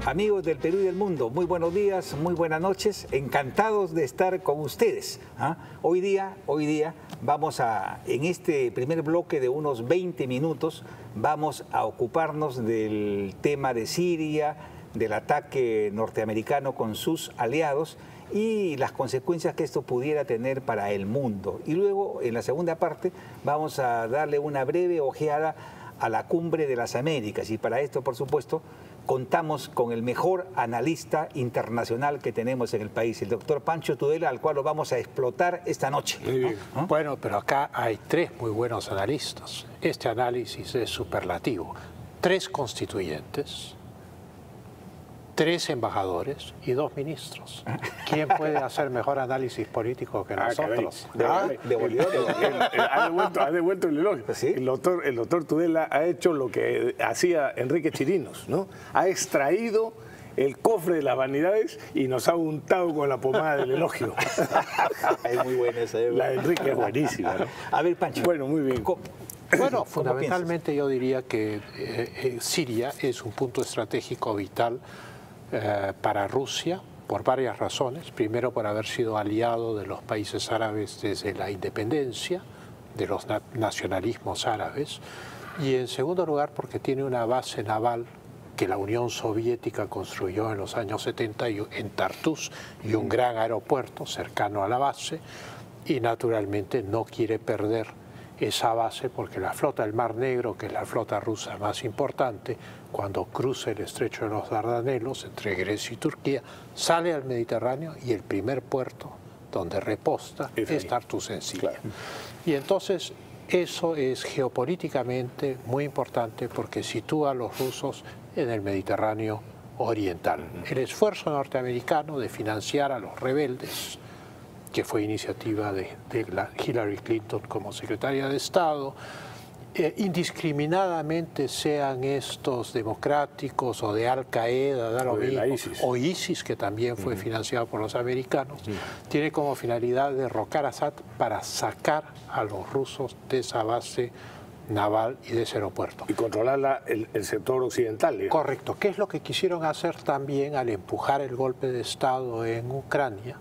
Amigos del Perú y del mundo, muy buenos días, muy buenas noches, encantados de estar con ustedes. Hoy día vamos a, en este primer bloque de unos 20 minutos, vamos a ocuparnos del tema de Siria, del ataque norteamericano con sus aliados y las consecuencias que esto pudiera tener para el mundo. Y luego, en la segunda parte, vamos a darle una breve ojeada a la Cumbre de las Américas y para esto, por supuesto, contamos con el mejor analista internacional que tenemos en el país, el doctor Pancho Tudela, al cual lo vamos a explotar esta noche. Muy bien. ¿No? Bueno, pero acá hay tres muy buenos analistas. Este análisis es superlativo. 3 constituyentes, 3 embajadores y 2 ministros. ¿Quién puede hacer mejor análisis político que nosotros? Ha devuelto el elogio. ¿Sí? El doctor Tudela ha hecho lo que hacía Enrique Chirinos, ¿no? Ha extraído el cofre de las vanidades y nos ha untado con la pomada del elogio. Es muy buena esa. La de Enrique es buenísima, ¿no? A ver, Pancho. Bueno, muy bien. Bueno, fundamentalmente yo diría que Siria es un punto estratégico vital para Rusia por varias razones. Primero, por haber sido aliado de los países árabes desde la independencia, de los nacionalismos árabes. Y en segundo lugar, porque tiene una base naval que la Unión Soviética construyó en los años 70 en Tartus y un gran aeropuerto cercano a la base. Y naturalmente no quiere perder esa base porque la flota del Mar Negro, que es la flota rusa más importante, cuando cruza el estrecho de los Dardanelos entre Grecia y Turquía, sale al Mediterráneo y el primer puerto donde reposta es Tartus en Siria. Claro. Y entonces eso es geopolíticamente muy importante porque sitúa a los rusos en el Mediterráneo oriental. El esfuerzo norteamericano de financiar a los rebeldes, que fue iniciativa de Hillary Clinton como secretaria de Estado, indiscriminadamente sean estos democráticos o de Al-Qaeda, o ISIS, que también fue financiado por los americanos, tiene como finalidad derrocar a Assad para sacar a los rusos de esa base naval y de ese aeropuerto. Y controlar el sector occidental, digamos. Correcto, que es lo que quisieron hacer también al empujar el golpe de Estado en Ucrania,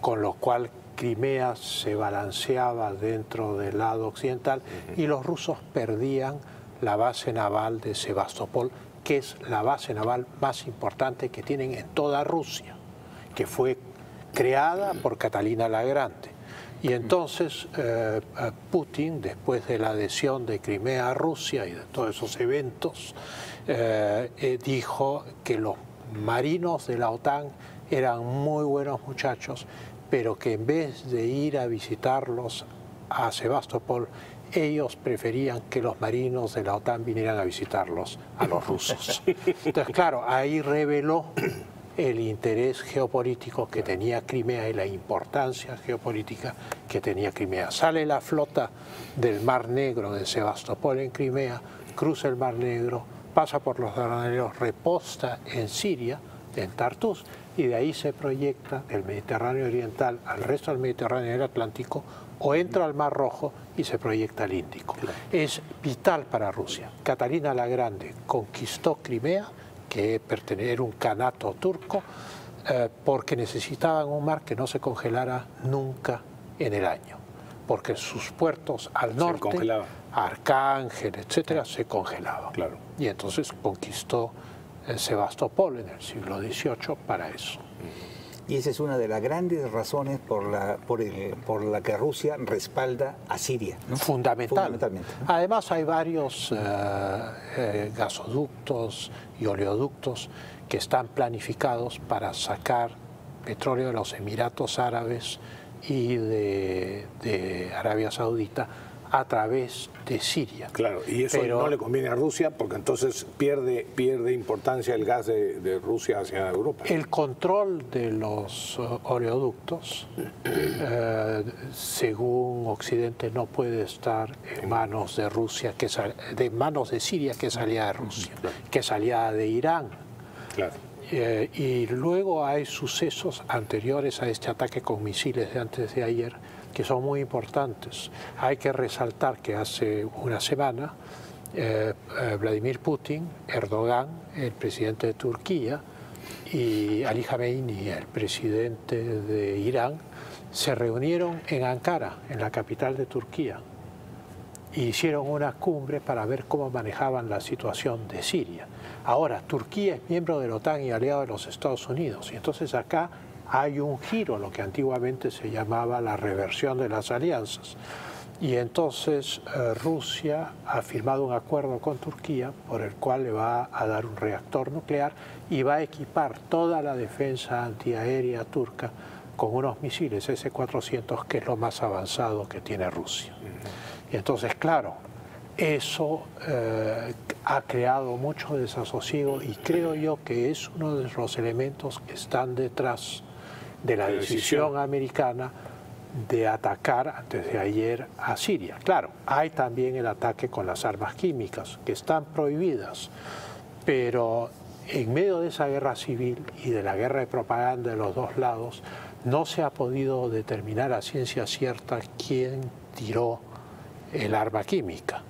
con lo cual Crimea se balanceaba dentro del lado occidental y los rusos perdían la base naval de Sebastopol, que es la base naval más importante que tienen en toda Rusia, que fue creada por Catalina la Grande. Y entonces Putin, después de la adhesión de Crimea a Rusia y de todos esos eventos, dijo que los marinos de la OTAN eran muy buenos muchachos, pero que en vez de ir a visitarlos a Sebastopol, ellos preferían que los marinos de la OTAN vinieran a visitarlos a los rusos. Entonces, claro, ahí reveló el interés geopolítico que tenía Crimea y la importancia geopolítica que tenía Crimea. Sale la flota del Mar Negro de Sebastopol en Crimea, cruza el Mar Negro, pasa por los Dardanelos, reposta en Siria, en Tartus, y de ahí se proyecta del Mediterráneo oriental al resto del Mediterráneo y el Atlántico, o entra al Mar Rojo y se proyecta al Índico. Es vital para Rusia. Catalina la Grande conquistó Crimea, que era un kanato turco, porque necesitaban un mar que no se congelara nunca en el año, porque sus puertos al norte, Arcángel, etcétera, se congelaban. Claro. Y entonces conquistó Sebastopol en el siglo XVIII para eso. Y esa es una de las grandes razones por la que Rusia respalda a Siria, ¿no? Fundamentalmente. Además hay varios gasoductos y oleoductos que están planificados para sacar petróleo de los Emiratos Árabes y de Arabia Saudita a través de Siria. Claro, y eso no le conviene a Rusia porque entonces pierde importancia el gas de Rusia hacia Europa. El control de los oleoductos, según Occidente, no puede estar en manos de Rusia, manos de Siria, que salía de Rusia, que salía de Irán. Claro. Y luego hay sucesos anteriores a este ataque con misiles de antes de ayer que son muy importantes. Hay que resaltar que hace una semana Vladimir Putin, Erdogan, el presidente de Turquía, y Ali Khamenei, el presidente de Irán, se reunieron en Ankara, en la capital de Turquía, e hicieron una cumbre para ver cómo manejaban la situación de Siria. Ahora, Turquía es miembro de la OTAN y aliado de los Estados Unidos, y entonces acá hay un giro, lo que antiguamente se llamaba la reversión de las alianzas. Y entonces Rusia ha firmado un acuerdo con Turquía por el cual le va a dar un reactor nuclear y va a equipar toda la defensa antiaérea turca con unos misiles S-400, que es lo más avanzado que tiene Rusia. Y entonces, claro, eso ha creado mucho desasosiego y creo yo que es uno de los elementos que están detrás de la decisión americana de atacar antes de ayer a Siria. Claro, hay también el ataque con las armas químicas, que están prohibidas, pero en medio de esa guerra civil y de la guerra de propaganda de los dos lados, no se ha podido determinar a ciencia cierta quién tiró el arma química.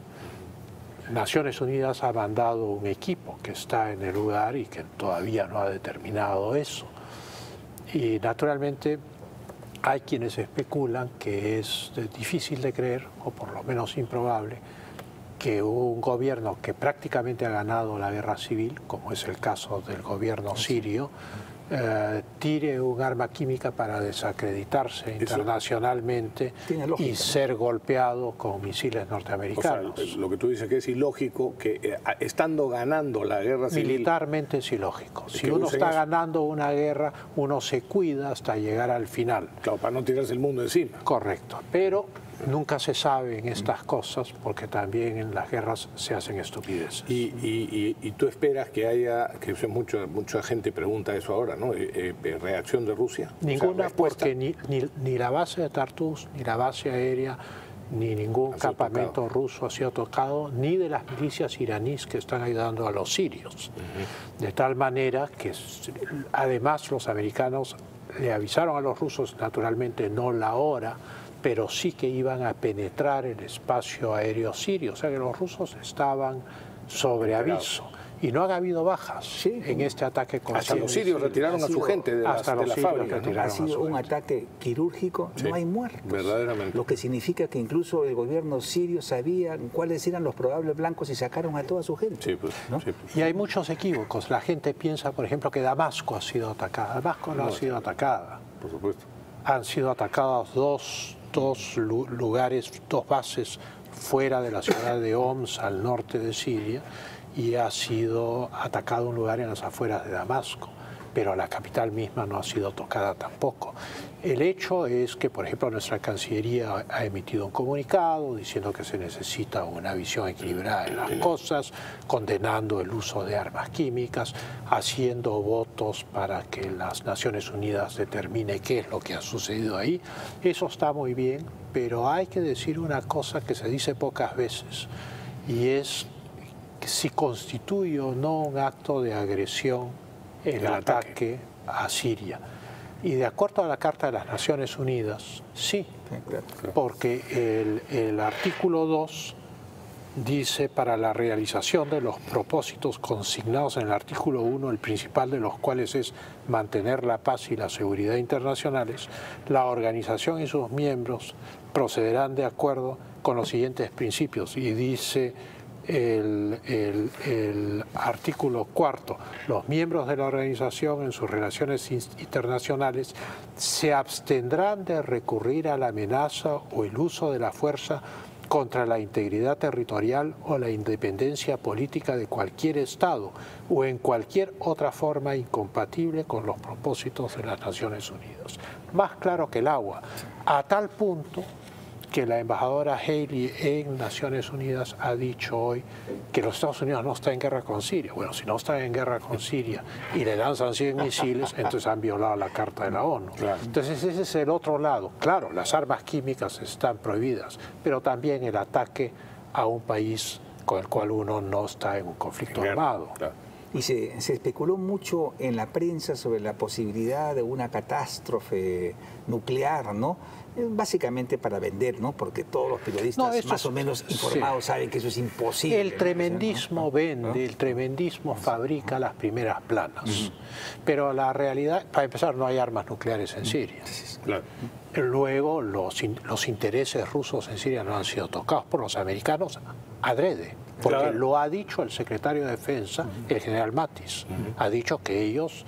Naciones Unidas ha mandado un equipo que está en el lugar y que todavía no ha determinado eso. Y naturalmente hay quienes especulan que es difícil de creer, o por lo menos improbable, que un gobierno que prácticamente ha ganado la guerra civil, como es el caso del gobierno sirio, tire un arma química para desacreditarse internacionalmente y ser golpeado con misiles norteamericanos. O sea, lo que tú dices que es ilógico, que estando ganando la guerra civil... Militarmente es ilógico. Si uno está ganando una guerra, uno se cuida hasta llegar al final. Claro, para no tirarse el mundo encima. Correcto, pero nunca se sabe en estas cosas porque también en las guerras se hacen estupideces. Y tú esperas que haya, que mucha gente pregunta eso ahora, ¿no? ¿Reacción de Rusia? Ninguna, o sea, porque ni la base de Tartus, ni la base aérea, ni ningún campamento ruso ha sido tocado, ni de las milicias iraníes que están ayudando a los sirios. De tal manera que, además, los americanos le avisaron a los rusos, naturalmente no la hora, pero sí que iban a penetrar el espacio aéreo sirio. O sea que los rusos estaban sobre aviso. Y no ha habido bajas en este ataque con hasta los sirios retiraron a su gente de la fábrica. Ha sido un ataque quirúrgico, no hay muertos. Verdaderamente. Lo que significa que incluso el gobierno sirio sabía cuáles eran los probables blancos y sacaron a toda su gente. Sí, pues, ¿no? sí, pues. Y hay muchos equívocos. La gente piensa, por ejemplo, que Damasco ha sido atacada. Damasco no ha sido atacada. Por supuesto. Han sido atacadas dos lugares, dos bases fuera de la ciudad de Homs, al norte de Siria, y ha sido atacado un lugar en las afueras de Damasco, pero la capital misma no ha sido tocada tampoco. El hecho es que, por ejemplo, nuestra Cancillería ha emitido un comunicado diciendo que se necesita una visión equilibrada de las cosas, condenando el uso de armas químicas, haciendo votos para que las Naciones Unidas determine qué es lo que ha sucedido ahí. Eso está muy bien, pero hay que decir una cosa que se dice pocas veces, y es si constituye o no un acto de agresión el ataque a Siria. Y de acuerdo a la Carta de las Naciones Unidas, sí, porque el artículo 2 dice: para la realización de los propósitos consignados en el artículo 1, el principal de los cuales es mantener la paz y la seguridad internacionales, la organización y sus miembros procederán de acuerdo con los siguientes principios. Y dice el artículo 4, los miembros de la organización en sus relaciones internacionales se abstendrán de recurrir a la amenaza o el uso de la fuerza contra la integridad territorial o la independencia política de cualquier Estado o en cualquier otra forma incompatible con los propósitos de las Naciones Unidas. Más claro que el agua, a tal punto que la embajadora Haley en Naciones Unidas ha dicho hoy que los Estados Unidos no están en guerra con Siria. Bueno, si no están en guerra con Siria y le lanzan 100 misiles, entonces han violado la Carta de la ONU. Claro. Entonces ese es el otro lado. Claro, las armas químicas están prohibidas, pero también el ataque a un país con el cual uno no está en un conflicto armado. Claro. Y se especuló mucho en la prensa sobre la posibilidad de una catástrofe nuclear, ¿no? Básicamente para vender, ¿no? Porque todos los periodistas más o menos informados saben que eso es imposible. El tremendismo vende, el tremendismo fabrica las primeras planas. Pero la realidad, para empezar, no hay armas nucleares en Siria. Claro. Luego, los intereses rusos en Siria no han sido tocados por los americanos adrede. Porque lo ha dicho el secretario de Defensa, el general Mattis. Ha dicho que ellos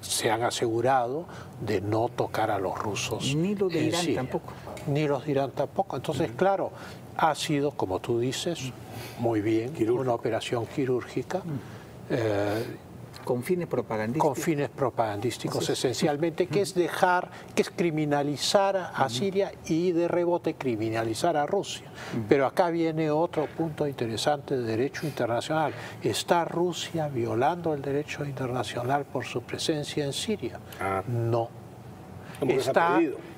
se han asegurado de no tocar a los rusos. Ni los de Irán Siria. tampoco. Ni los de Irán tampoco. Entonces, claro, ha sido, como tú dices, muy bien, una operación quirúrgica. Con fines propagandísticos. Con fines propagandísticos, esencialmente, que es criminalizar a Siria y de rebote criminalizar a Rusia. Pero acá viene otro punto interesante de derecho internacional. ¿Está Rusia violando el derecho internacional por su presencia en Siria? No.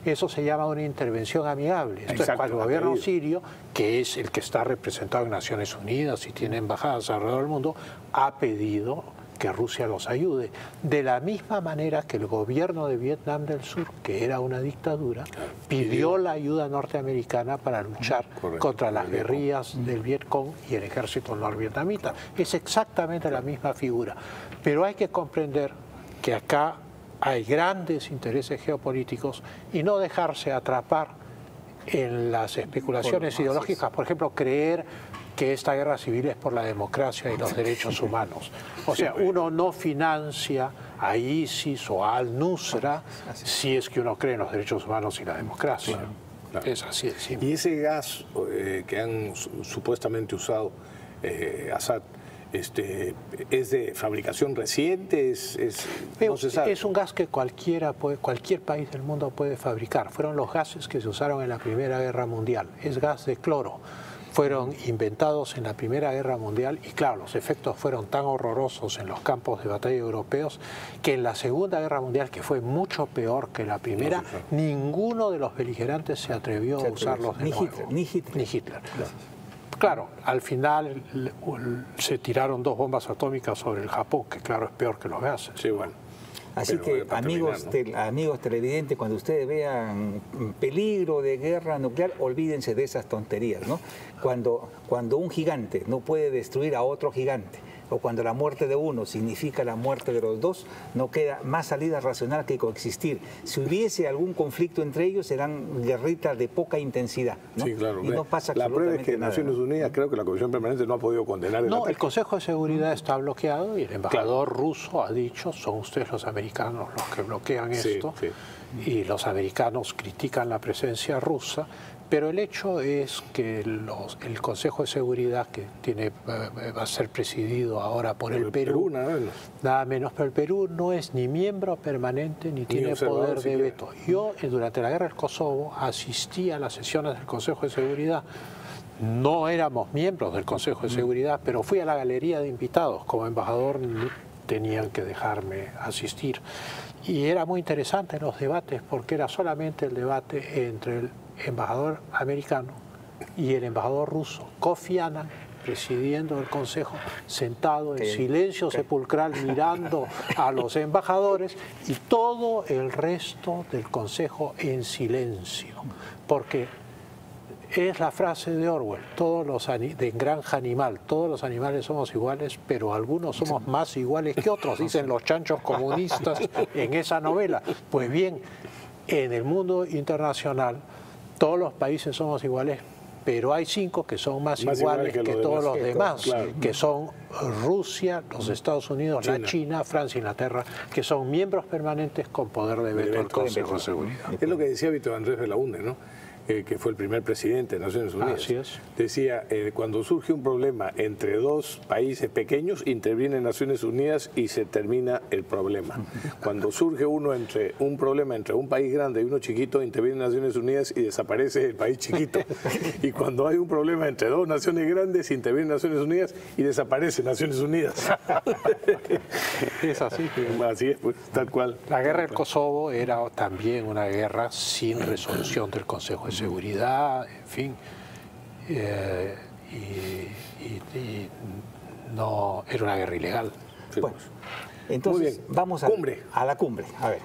Eso se llama una intervención amigable. Esto es cuando el gobierno sirio, que es el que está representado en Naciones Unidas y tiene embajadas alrededor del mundo, ha pedido que Rusia los ayude, de la misma manera que el gobierno de Vietnam del Sur, que era una dictadura, pidió la ayuda norteamericana para luchar contra las guerrillas del Vietcong y el ejército norvietnamita. Es exactamente la misma figura, pero hay que comprender que acá hay grandes intereses geopolíticos y no dejarse atrapar en las especulaciones ideológicas, por ejemplo, creer que esta guerra civil es por la democracia y los derechos humanos. O sea, uno no financia a ISIS o a Al-Nusra si es que uno cree en los derechos humanos y la democracia. Claro. Es así de simple. Y ese gas que han supuestamente usado Assad, ¿es de fabricación reciente? No se sabe. Es un gas que cualquier país del mundo puede fabricar. Fueron los gases que se usaron en la Primera Guerra Mundial. Es gas de cloro. Fueron inventados en la Primera Guerra Mundial y claro, los efectos fueron tan horrorosos en los campos de batalla europeos que en la Segunda Guerra Mundial, que fue mucho peor que la primera, ninguno de los beligerantes se atrevió a usarlos de nuevo. Ni Hitler. Claro, al final se tiraron 2 bombas atómicas sobre el Japón, que claro es peor que los gases. Sí, bueno. Así que, amigos televidentes, cuando ustedes vean peligro de guerra nuclear, olvídense de esas tonterías, ¿no? Cuando un gigante no puede destruir a otro gigante, o cuando la muerte de uno significa la muerte de los dos, no queda más salida racional que coexistir. Si hubiese algún conflicto entre ellos, serán guerritas de poca intensidad, ¿no? Sí, claro. Y no pasa la prueba es que nada. Naciones Unidas, creo que la Comisión Permanente no ha podido condenar el ataque. El Consejo de Seguridad está bloqueado y el embajador ruso ha dicho, son ustedes los americanos los que bloquean esto, y los americanos critican la presencia rusa. Pero el hecho es que el Consejo de Seguridad, que va a ser presidido ahora por el Perú, nada menos, pero el Perú no es ni miembro permanente ni tiene poder de veto. Yo, durante la guerra del Kosovo, asistí a las sesiones del Consejo de Seguridad. No éramos miembros del Consejo de Seguridad, pero fui a la galería de invitados. Como embajador tenían que dejarme asistir. Y era muy interesante los debates, porque era solamente el debate entre el embajador americano y el embajador ruso, Kofi Annan, presidiendo el Consejo, sentado en silencio sepulcral mirando a los embajadores y todo el resto del Consejo en silencio, porque es la frase de Orwell, de Granja Animal, todos los animales somos iguales, pero algunos somos más iguales que otros, dicen los chanchos comunistas en esa novela. Pues bien, en el mundo internacional todos los países somos iguales, pero hay 5 que son más iguales que todos los demás, que son Rusia, los Estados Unidos, la China, Francia e Inglaterra, que son miembros permanentes con poder de veto del Consejo de Seguridad. Es lo que decía Víctor Andrés Belaúnde, ¿no? Que fue el primer presidente de Naciones Unidas. Así es. Decía, cuando surge un problema entre 2 países pequeños, intervienen Naciones Unidas y se termina el problema. Cuando surge un problema entre un país grande y uno chiquito, intervienen Naciones Unidas y desaparece el país chiquito. Y cuando hay un problema entre 2 naciones grandes, intervienen Naciones Unidas y desaparece Naciones Unidas. Es así. Así es, pues, tal cual. La guerra del Kosovo era también una guerra sin resolución del Consejo de Seguridad, en fin, y no era una guerra ilegal. Sí, Bueno, pues. entonces vamos a la cumbre. A ver.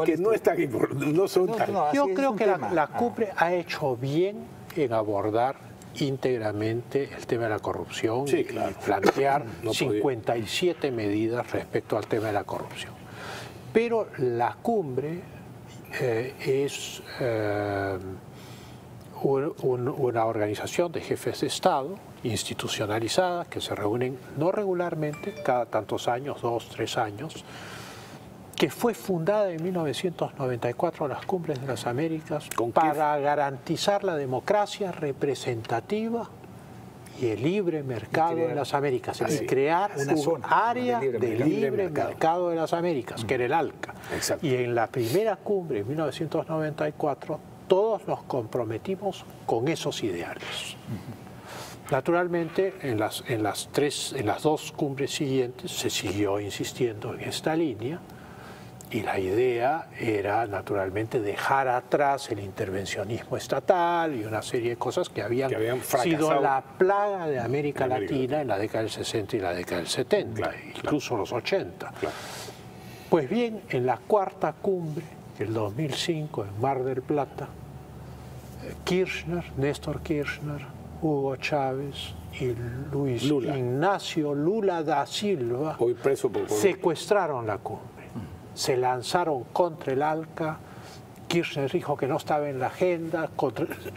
Que no es tan importante, no son tan... Yo creo que la cumbre ha hecho bien en abordar íntegramente el tema de la corrupción Sí, y claro. plantear No 57 medidas respecto al tema de la corrupción. Pero la cumbre es una organización de jefes de Estado institucionalizada que se reúnen no regularmente, cada tantos años, 2, 3 años, que fue fundada en 1994 las Cumbres de las Américas para garantizar la democracia representativa y el libre mercado de las Américas, y crear una zona área de libre mercado de las Américas, que era el ALCA. Exacto. Y en la primera cumbre, en 1994, todos nos comprometimos con esos ideales. Naturalmente, en las dos cumbres siguientes se siguió insistiendo en esta línea, y la idea era, naturalmente, dejar atrás el intervencionismo estatal y una serie de cosas que habían sido la plaga de América Latina en la década del 60 y la década del 70, incluso los 80. Claro. Pues bien, en la cuarta cumbre, el 2005, en Mar del Plata, Néstor Kirchner, Hugo Chávez y Luis Ignacio Lula da Silva hoy preso por secuestraron la cumbre. Se lanzaron contra el ALCA, Kirchner dijo que no estaba en la agenda,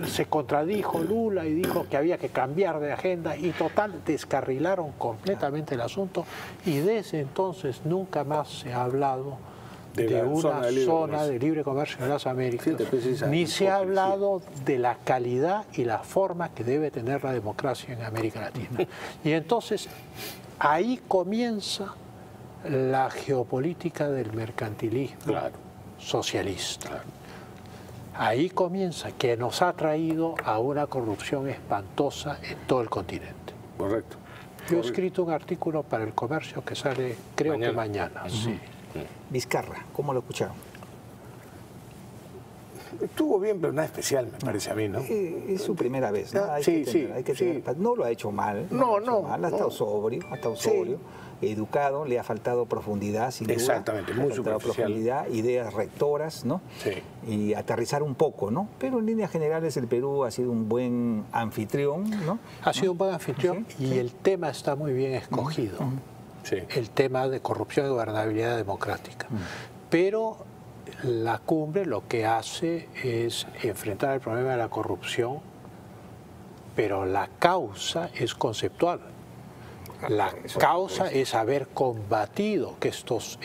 se contradijo Lula y dijo que había que cambiar de agenda, y total, descarrilaron completamente el asunto, y desde entonces nunca más se ha hablado de una zona de libre comercio en las Américas, ni se ha hablado de la calidad y la forma que debe tener la democracia en América Latina. Y entonces ahí comienza la geopolítica del mercantilismo socialista. Ahí comienza, que nos ha traído a una corrupción espantosa en todo el continente. Correcto. Yo he escrito un artículo para El Comercio que sale, creo que mañana. Sí. Vizcarra, ¿cómo lo escucharon? Estuvo bien, pero nada especial, me parece a mí, ¿no? Es su primera vez, ¿no? Hay que tener, no lo ha hecho mal. Ha estado sobrio, educado, le ha faltado profundidad, sin duda. Exactamente, muy superficial. Profundidad, ideas rectoras, ¿no? Sí. Y aterrizar un poco, ¿no? Pero en líneas generales el Perú ha sido un buen anfitrión, ¿no? Ha sido un buen anfitrión, y el tema está muy bien escogido. Sí. El tema de corrupción y gobernabilidad democrática. Pero la cumbre lo que hace es enfrentar el problema de la corrupción, pero la causa es conceptual. La causa es haber combatido que estos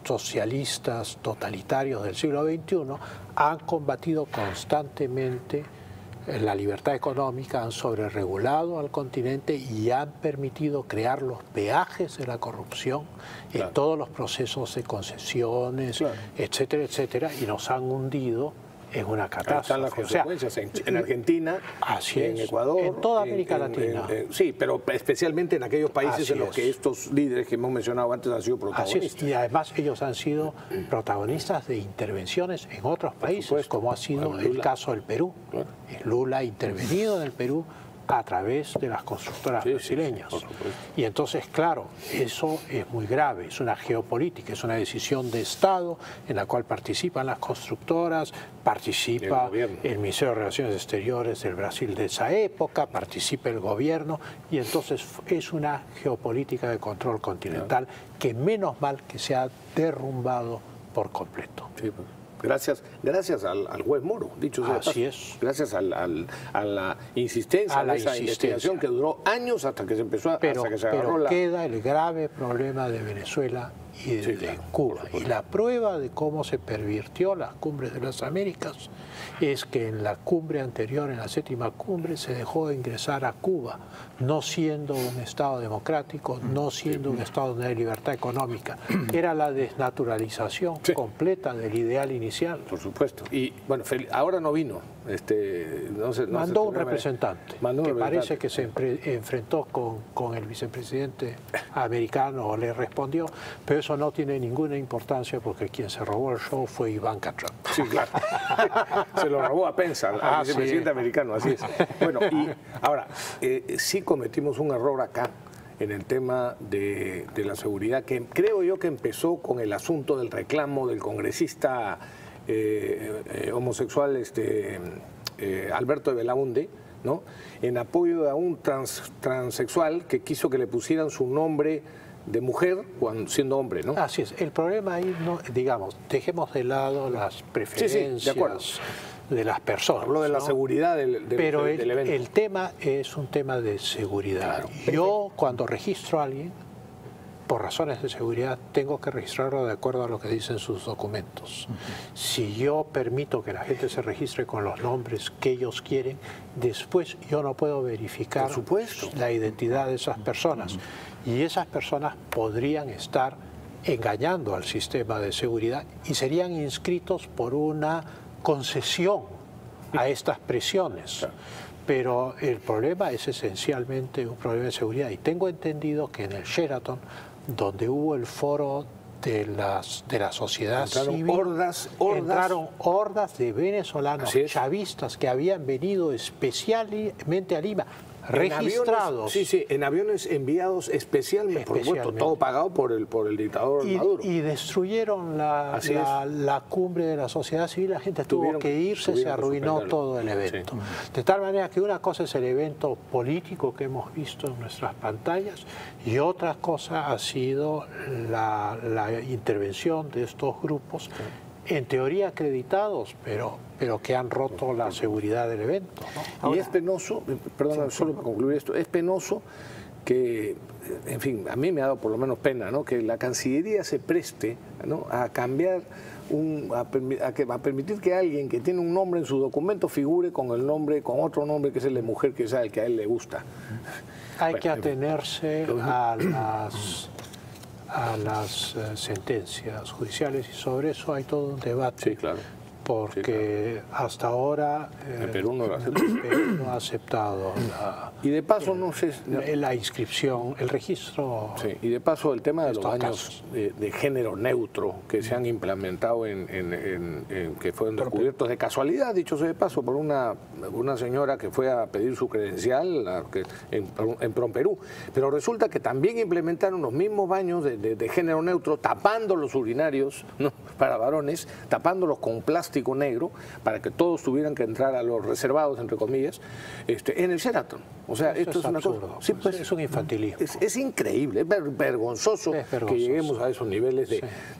socialistas totalitarios del siglo XXI han combatido constantemente la libertad económica, han sobreregulado al continente y han permitido crear los peajes de la corrupción en todos los procesos de concesiones, etcétera, etcétera, y nos han hundido en una catástrofe. Están las consecuencias en Argentina, en Ecuador, en toda América Latina. Sí, pero especialmente en aquellos países en los que estos líderes que hemos mencionado antes han sido protagonistas. Y además ellos han sido protagonistas de intervenciones en otros países, como ha sido el caso del Perú. Lula ha intervenido en el Perú a través de las constructoras brasileñas. Y entonces, claro, eso es muy grave, es una geopolítica, es una decisión de Estado en la cual participan las constructoras, participa el Ministerio de Relaciones Exteriores del Brasil de esa época, participa el gobierno, y entonces es una geopolítica de control continental que menos mal que se ha derrumbado por completo. Sí, pues. Gracias al juez Moro, dicho sea. Así es. Gracias a la insistencia de esa investigación que duró años hasta que se empezó hasta que se agarró pero queda el grave problema de Venezuela y de Cuba. Y la prueba de cómo se pervirtió las cumbres de las Américas es que en la cumbre anterior, en la séptima cumbre, se dejó de ingresar a Cuba, no siendo un Estado democrático, no siendo un Estado donde hay libertad económica. Era la desnaturalización completa del ideal inicial. Por supuesto. Y bueno, ahora no vino. Mandó un representante que parece que se enfrentó con el vicepresidente americano o le respondió, pero eso no tiene ninguna importancia porque quien se robó el show fue Ivanka Trump. Sí, claro. Se lo robó a Pence, al vicepresidente americano, así es. Bueno, y ahora, sí cometimos un error acá en el tema de la seguridad, que creo yo que empezó con el asunto del reclamo del congresista homosexual Alberto de Belaunde, ¿no?, en apoyo a un transexual que quiso que le pusieran su nombre de mujer siendo hombre, ¿no? Así es. El problema ahí, no, digamos, dejemos de lado las preferencias de las personas. Hablo de la seguridad del Pero evento. el tema es un tema de seguridad. Claro. Yo, cuando registro a alguien, por razones de seguridad, tengo que registrarlo de acuerdo a lo que dicen sus documentos. Si yo permito que la gente se registre con los nombres que ellos quieren, después yo no puedo verificar la identidad de esas personas. Y esas personas podrían estar engañando al sistema de seguridad y serían inscritos por una concesión a estas presiones. Pero el problema es esencialmente un problema de seguridad. Y tengo entendido que en el Sheraton, donde hubo el foro de la sociedad civil, entraron hordas de venezolanos chavistas que habían venido especialmente a Lima, registrados. En aviones enviados especialmente, por supuesto, todo pagado por el dictador Maduro. Y destruyeron la cumbre de la sociedad civil, la gente tuvo que irse, se arruinó todo el evento. Sí. De tal manera que una cosa es el evento político que hemos visto en nuestras pantallas y otra cosa ha sido la intervención de estos grupos, en teoría acreditados, pero que han roto la seguridad del evento, ¿no? Ahora, y es penoso, perdón, solo para concluir esto, es penoso que, en fin, a mí me ha dado por lo menos pena, ¿no?, que la Cancillería se preste, ¿no?, a cambiar, a permitir que alguien que tiene un nombre en su documento figure con otro nombre que es el de mujer, que es el que a él le gusta. Hay que atenerse a las sentencias judiciales y sobre eso hay todo un debate. Sí, claro. Porque hasta ahora el Perú no lo no ha aceptado y de paso la inscripción, el registro. Sí, y de paso el tema de los baños de género neutro que se han implementado que fueron descubiertos de casualidad, dicho sea de paso, por una señora que fue a pedir su credencial en Promperú. Pero resulta que también implementaron los mismos baños de género neutro, tapando los urinarios, ¿no?, para varones, tapándolos con plástico negro para que todos tuvieran que entrar a los reservados, entre comillas, en el Sheraton. O sea, esto es una absurdo. cosa... Sí, pues, es un infantilismo. Es increíble, es vergonzoso que lleguemos a esos niveles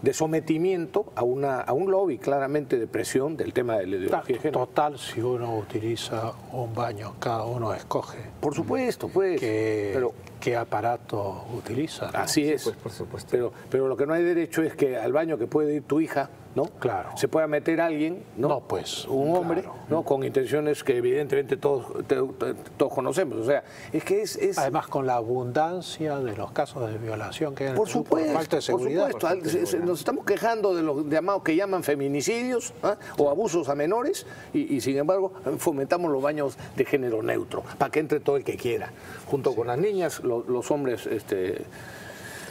de sometimiento a un lobby claramente de presión del tema de la ideología de género. Total, si uno utiliza un baño, cada uno escoge. Por supuesto, pues. ¿Qué aparato utiliza, ¿no? Así es. Pues, por supuesto. Pero lo que no hay derecho es que al baño que puede ir tu hija, ¿no?, claro, se pueda meter alguien, ¿no? Pues, un hombre, claro, ¿no?, con intenciones que evidentemente todos conocemos. O sea, es que es... Además, con la abundancia de los casos de violación que hay en el Perú, por falta de seguridad. Por supuesto. Nos estamos quejando de los llamados que llaman feminicidios, ¿eh?, o abusos a menores, y sin embargo fomentamos los baños de género neutro, para que entre todo el que quiera, junto con las niñas, los hombres,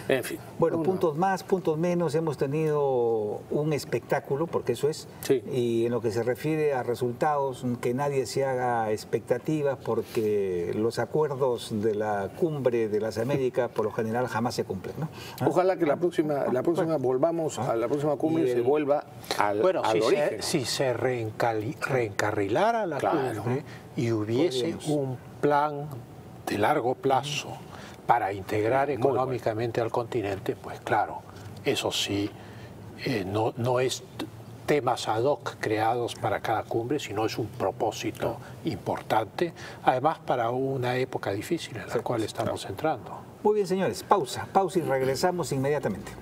en fin. Bueno, puntos más, puntos menos, hemos tenido un espectáculo, porque eso es, y en lo que se refiere a resultados, que nadie se haga expectativas, porque los acuerdos de la cumbre de las Américas, por lo general, jamás se cumplen, ¿no? Ojalá que la próxima volvamos a la próxima cumbre y se vuelva al origen. Si se reencarrilara la cumbre y hubiese un plan de largo plazo para integrar económicamente al continente, pues claro, eso sí, no es temas ad hoc creados para cada cumbre, sino es un propósito importante, además para una época difícil en la cual estamos entrando. Muy bien, señores, pausa y regresamos inmediatamente.